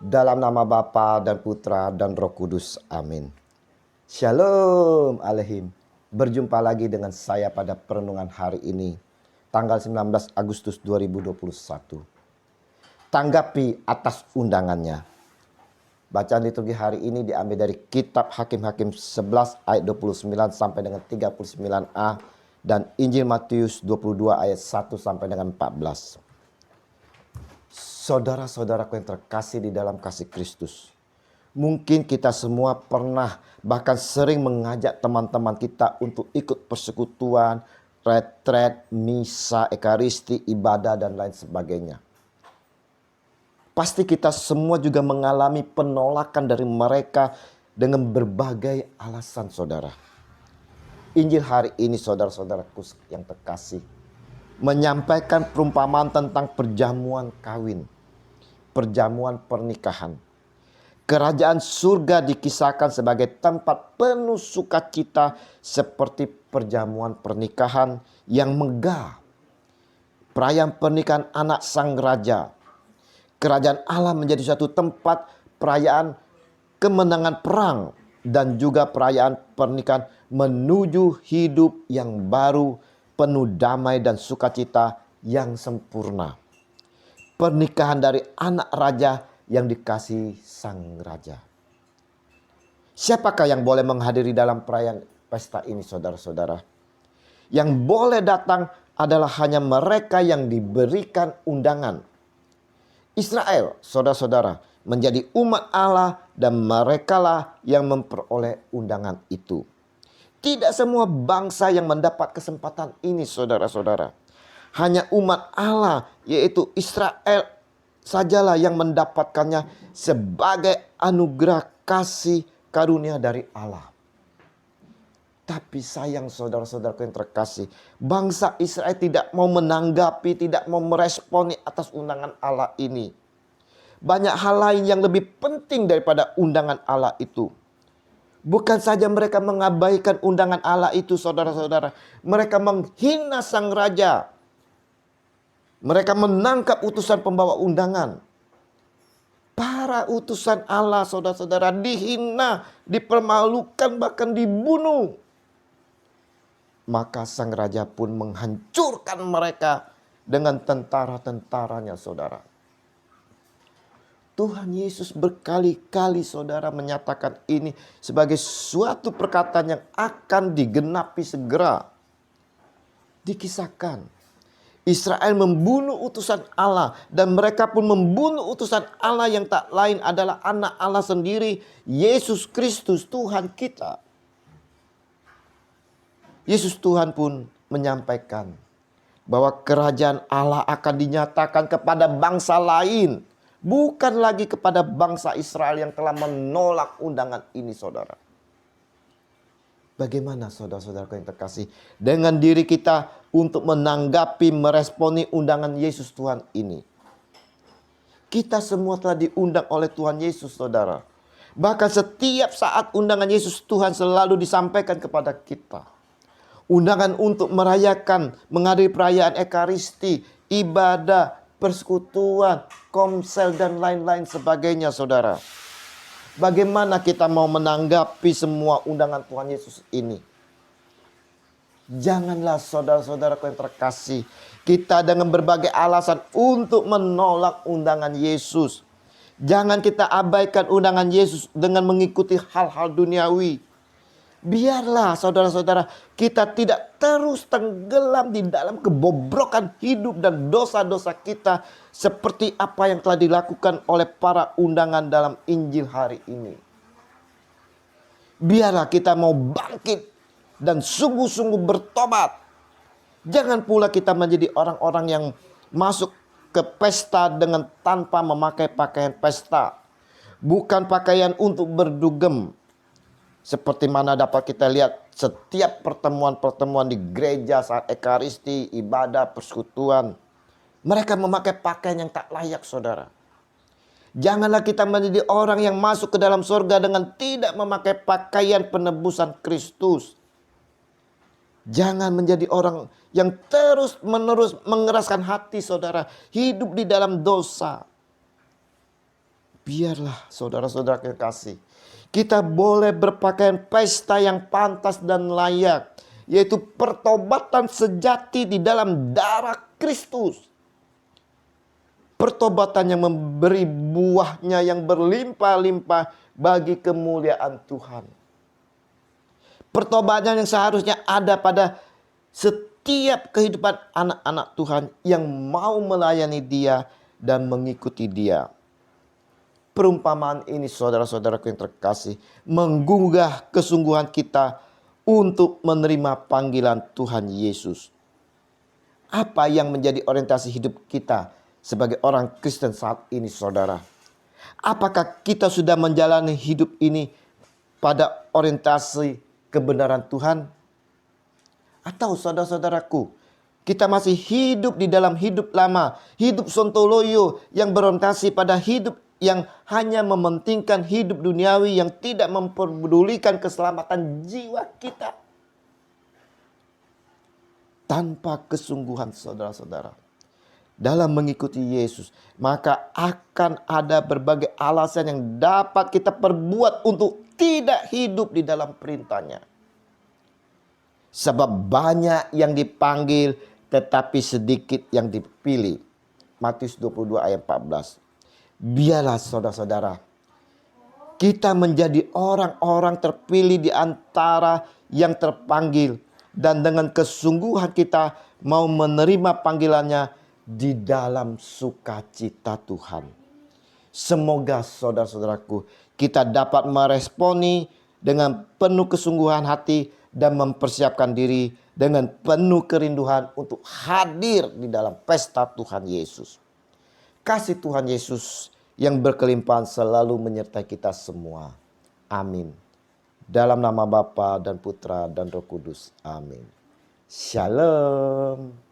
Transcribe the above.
Dalam nama Bapa dan Putra dan Roh Kudus. Amin. Shalom Alehim. Berjumpa lagi dengan saya pada perenungan hari ini, tanggal 19 Agustus 2021. Tanggapi atas undangannya. Bacaan liturgi hari ini diambil dari kitab Hakim-Hakim 11 ayat 29 sampai dengan 39a dan Injil Matius 22 ayat 1 sampai dengan 14. Saudara-saudaraku yang terkasih di dalam kasih Kristus, mungkin kita semua pernah bahkan sering mengajak teman-teman kita untuk ikut persekutuan, retret, misa, ekaristi, ibadah dan lain sebagainya. Pasti kita semua juga mengalami penolakan dari mereka dengan berbagai alasan, saudara. Injil hari ini, saudara-saudaraku yang terkasih, menyampaikan perumpamaan tentang perjamuan kawin, perjamuan pernikahan. Kerajaan surga dikisahkan sebagai tempat penuh sukacita seperti perjamuan pernikahan yang megah. Perayaan pernikahan anak sang raja. Kerajaan Allah menjadi suatu tempat perayaan kemenangan perang dan juga perayaan pernikahan menuju hidup yang baru, penuh damai dan sukacita yang sempurna. Pernikahan dari anak raja yang dikasihi sang raja. Siapakah yang boleh menghadiri dalam perayaan pesta ini, saudara-saudara? Yang boleh datang adalah hanya mereka yang diberikan undangan. Israel, saudara-saudara, menjadi umat Allah dan merekalah yang memperoleh undangan itu. Tidak semua bangsa yang mendapat kesempatan ini, saudara-saudara. Hanya umat Allah, yaitu Israel sajalah yang mendapatkannya sebagai anugerah kasih karunia dari Allah. Tapi sayang saudara-saudaraku yang terkasih, bangsa Israel tidak mau menanggapi, tidak mau meresponi atas undangan Allah ini. Banyak hal lain yang lebih penting daripada undangan Allah itu. Bukan saja mereka mengabaikan undangan Allah itu, saudara-saudara. Mereka menghina sang raja. Mereka menangkap utusan pembawa undangan. Para utusan Allah, saudara-saudara, dihina, dipermalukan, bahkan dibunuh. Maka sang raja pun menghancurkan mereka dengan tentara-tentaranya, saudara. Tuhan Yesus berkali-kali, saudara, menyatakan ini sebagai suatu perkataan yang akan digenapi segera. Dikisahkan Israel membunuh utusan Allah dan mereka pun membunuh utusan Allah yang tak lain adalah anak Allah sendiri, Yesus Kristus Tuhan kita. Yesus Tuhan pun menyampaikan bahwa kerajaan Allah akan dinyatakan kepada bangsa lain, bukan lagi kepada bangsa Israel yang telah menolak undangan ini, saudara. Bagaimana saudara-saudara yang terkasih dengan diri kita untuk menanggapi, meresponi undangan Yesus Tuhan ini? Kita semua telah diundang oleh Tuhan Yesus, saudara. Bahkan setiap saat undangan Yesus Tuhan selalu disampaikan kepada kita. Undangan untuk merayakan, menghadiri perayaan ekaristi, ibadah, persekutuan, komsel dan lain-lain sebagainya, saudara. Bagaimana kita mau menanggapi semua undangan Tuhan Yesus ini? Janganlah saudara-saudaraku yang terkasih, kita dengan berbagai alasan untuk menolak undangan Yesus. Jangan kita abaikan undangan Yesus dengan mengikuti hal-hal duniawi. Biarlah saudara-saudara kita tidak terus tenggelam di dalam kebobrokan hidup dan dosa-dosa kita seperti apa yang telah dilakukan oleh para undangan dalam Injil hari ini. Biarlah kita mau bangkit dan sungguh-sungguh bertobat. Jangan pula kita menjadi orang-orang yang masuk ke pesta dengan tanpa memakai pakaian pesta. Bukan pakaian untuk berdugem. Seperti mana dapat kita lihat setiap pertemuan-pertemuan di gereja saat ekaristi, ibadah, persekutuan. Mereka memakai pakaian yang tak layak, saudara. Janganlah kita menjadi orang yang masuk ke dalam surga dengan tidak memakai pakaian penebusan Kristus. Jangan menjadi orang yang terus-menerus mengeraskan hati, saudara. Hidup di dalam dosa. Biarlah saudara-saudara kekasih, kita boleh berpakaian pesta yang pantas dan layak, yaitu pertobatan sejati di dalam darah Kristus. Pertobatan yang memberi buahnya yang berlimpah-limpah bagi kemuliaan Tuhan. Pertobatan yang seharusnya ada pada setiap kehidupan anak-anak Tuhan yang mau melayani Dia dan mengikuti Dia. Perumpamaan ini saudara-saudaraku yang terkasih menggugah kesungguhan kita untuk menerima panggilan Tuhan Yesus. Apa yang menjadi orientasi hidup kita sebagai orang Kristen saat ini, saudara? Apakah kita sudah menjalani hidup ini pada orientasi kebenaran Tuhan? Atau saudara-saudaraku, kita masih hidup di dalam hidup lama, hidup sontoloyo yang berorientasi pada hidup yang hanya mementingkan hidup duniawi yang tidak memperdulikan keselamatan jiwa kita. Tanpa kesungguhan saudara-saudara dalam mengikuti Yesus, maka akan ada berbagai alasan yang dapat kita perbuat untuk tidak hidup di dalam perintahnya. Sebab banyak yang dipanggil tetapi sedikit yang dipilih. Matius 22 ayat 14. Biarlah saudara-saudara, kita menjadi orang-orang terpilih di antara yang terpanggil, dan dengan kesungguhan kita mau menerima panggilannya di dalam sukacita Tuhan. Semoga saudara-saudaraku, kita dapat meresponi dengan penuh kesungguhan hati dan mempersiapkan diri dengan penuh kerinduan untuk hadir di dalam pesta Tuhan Yesus. Kasih Tuhan Yesus yang berkelimpahan selalu menyertai kita semua. Amin. Dalam nama Bapa dan Putra dan Roh Kudus. Amin. Shalom.